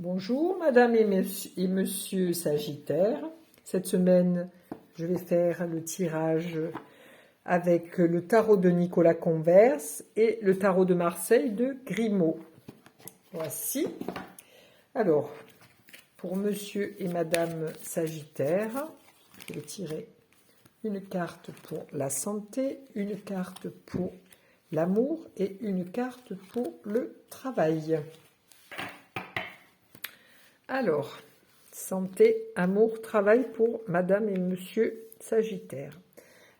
Bonjour Madame et Monsieur Sagittaire. Cette semaine, je vais faire le tirage avec le tarot de Nicolas Converse et le tarot de Marseille de Grimaud. Voici. Alors, pour Monsieur et Madame Sagittaire, je vais tirer une carte pour la santé, une carte pour l'amour et une carte pour le travail. Alors, santé, amour, travail pour Madame et Monsieur Sagittaire.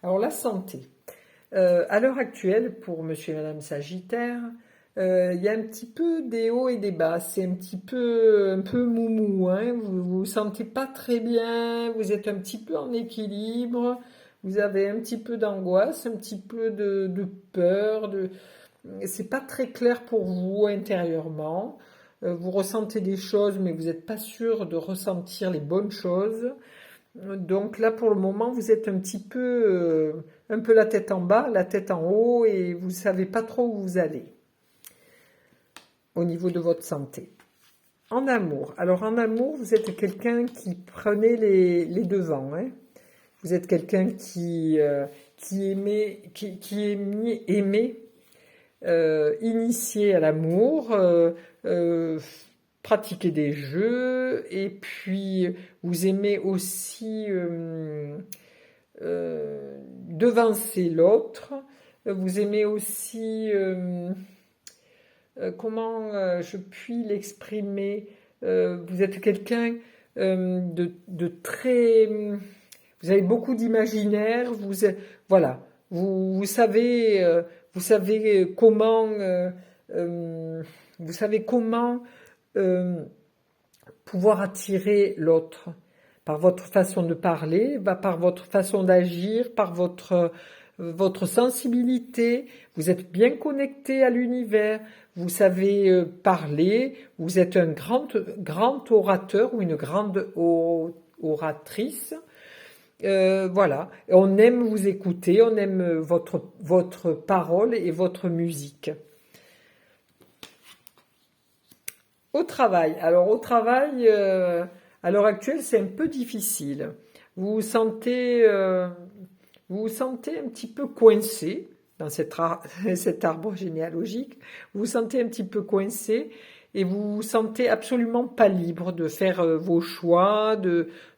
Alors, la santé. À l'heure actuelle, pour Monsieur et Madame Sagittaire, il y a un petit peu des hauts et des bas. C'est un peu moumou. Hein. Vous vous sentez pas très bien. Vous êtes un petit peu en équilibre. Vous avez un petit peu d'angoisse, un petit peu de peur. C'est pas très clair pour vous intérieurement. Vous ressentez des choses, mais vous n'êtes pas sûr de ressentir les bonnes choses. Donc là, pour le moment, vous êtes un peu la tête en bas, la tête en haut, et vous ne savez pas trop où vous allez au niveau de votre santé. En amour. Alors en amour, vous êtes quelqu'un qui prenait les devants. Hein. Vous êtes quelqu'un qui aimait, initier à l'amour, pratiquer des jeux, et puis vous aimez aussi devancer l'autre. Vous aimez aussi, comment je puis l'exprimer, vous êtes quelqu'un de très... Vous avez beaucoup d'imaginaire, voilà, vous savez... vous savez comment, vous savez comment pouvoir attirer l'autre par votre façon de parler, par votre façon d'agir, par votre sensibilité. Vous êtes bien connecté à l'univers. Vous savez parler. Vous êtes un grand orateur ou une grande oratrice. Voilà, on aime vous écouter, on aime votre parole et votre musique. Au travail, alors au travail, à l'heure actuelle, c'est un peu difficile. Vous vous sentez un petit peu coincé dans cet arbre généalogique. Vous vous sentez un petit peu coincé et vous vous sentez absolument pas libre de faire vos choix,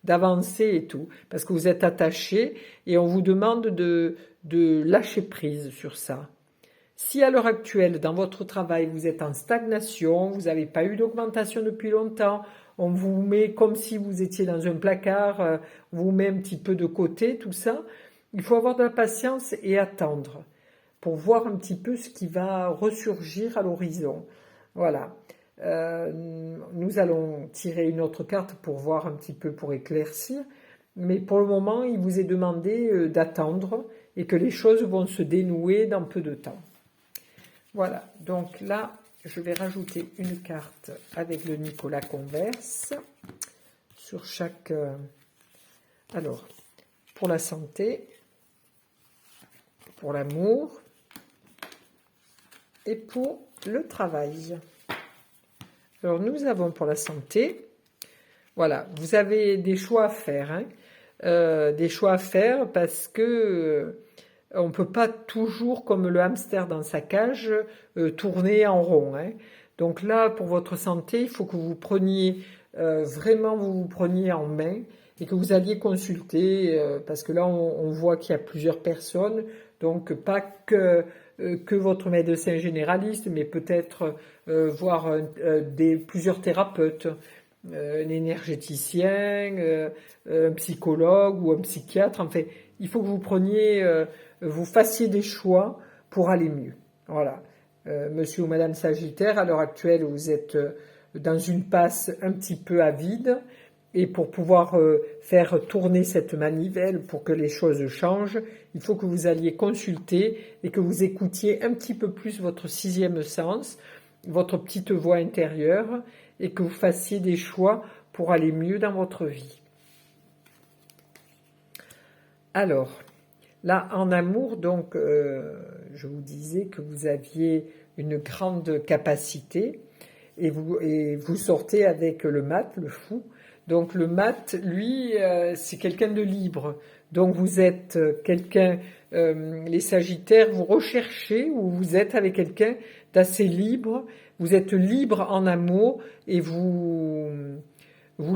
d'avancer et tout, parce que vous êtes attaché et on vous demande de lâcher prise sur ça. Si à l'heure actuelle, dans votre travail, vous êtes en stagnation, vous n'avez pas eu d'augmentation depuis longtemps, on vous met comme si vous étiez dans un placard, on vous met un petit peu de côté, tout ça, il faut avoir de la patience et attendre pour voir un petit peu ce qui va ressurgir à l'horizon. Voilà. Nous allons tirer une autre carte pour voir un petit peu, pour éclaircir. Mais pour le moment, il vous est demandé d'attendre et que les choses vont se dénouer dans peu de temps. Voilà. Donc là, je vais rajouter une carte avec le Nicolas Converse sur chaque... Alors, pour la santé, pour l'amour et pour le travail. Alors, nous avons pour la santé, voilà, vous avez des choix à faire, hein, des choix à faire parce que on ne peut pas toujours, comme le hamster dans sa cage, tourner en rond. Hein. Donc là, pour votre santé, il faut que vous preniez, vraiment vous preniez en main et que vous alliez consulter, parce que là, on voit qu'il y a plusieurs personnes, donc pas que votre médecin généraliste, mais peut-être voir plusieurs thérapeutes, un énergéticien, un psychologue ou un psychiatre. Enfin, il faut que vous fassiez des choix pour aller mieux. Voilà. Monsieur ou Madame Sagittaire, à l'heure actuelle, vous êtes dans une passe un petit peu à vide. Et pour pouvoir faire tourner cette manivelle pour que les choses changent, il faut que vous alliez consulter et que vous écoutiez un petit peu plus votre sixième sens, votre petite voix intérieure, et que vous fassiez des choix pour aller mieux dans votre vie. Alors, là, en amour, donc, je vous disais que vous aviez une grande capacité et vous sortez avec le mat, le fou. Donc le mat, lui, c'est quelqu'un de libre. Donc vous êtes quelqu'un, les Sagittaires, vous recherchez ou vous êtes avec quelqu'un d'assez libre. Vous êtes libre en amour et vous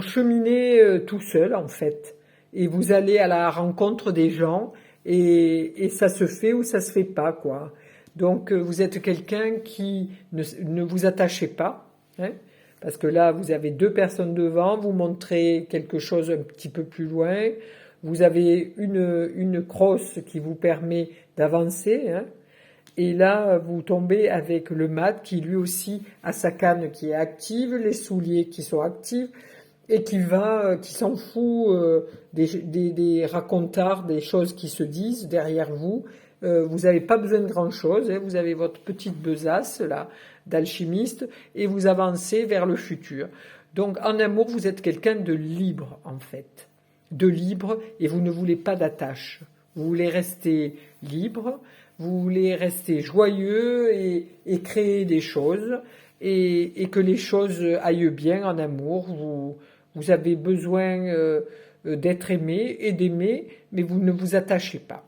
cheminez tout seul en fait. Et vous allez à la rencontre des gens et ça se fait ou ça se fait pas quoi. Donc vous êtes quelqu'un qui ne vous attachez pas, hein, parce que là vous avez deux personnes devant, vous montrez quelque chose un petit peu plus loin, vous avez une crosse qui vous permet d'avancer, hein, et là vous tombez avec le mat qui lui aussi a sa canne qui est active, les souliers qui sont actifs, et qui s'en fout des racontards, des choses qui se disent derrière vous. Vous n'avez pas besoin de grand-chose, hein, vous avez votre petite besace là d'alchimiste et vous avancez vers le futur. Donc en amour, vous êtes quelqu'un de libre en fait, de libre et vous ne voulez pas d'attache. Vous voulez rester libre, vous voulez rester joyeux et créer des choses et que les choses aillent bien en amour. Vous avez besoin d'être aimé et d'aimer, mais vous ne vous attachez pas.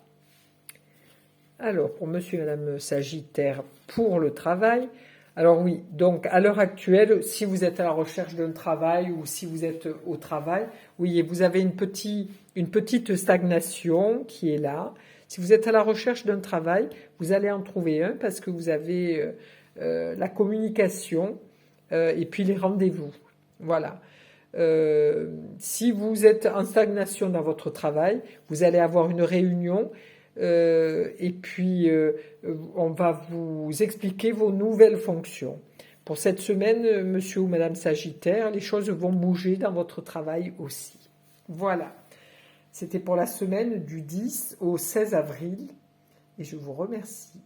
Alors, pour monsieur et madame Sagittaire, pour le travail, alors oui, donc à l'heure actuelle, si vous êtes à la recherche d'un travail ou si vous êtes au travail, oui, vous avez une petite stagnation qui est là. Si vous êtes à la recherche d'un travail, vous allez en trouver un parce que vous avez la communication et puis les rendez-vous. Voilà. Si vous êtes en stagnation dans votre travail, vous allez avoir une réunion et puis on va vous expliquer vos nouvelles fonctions. Pour cette semaine, monsieur ou madame Sagittaire, les choses vont bouger dans votre travail aussi. Voilà. C'était pour la semaine du 10 au 16 avril et je vous remercie.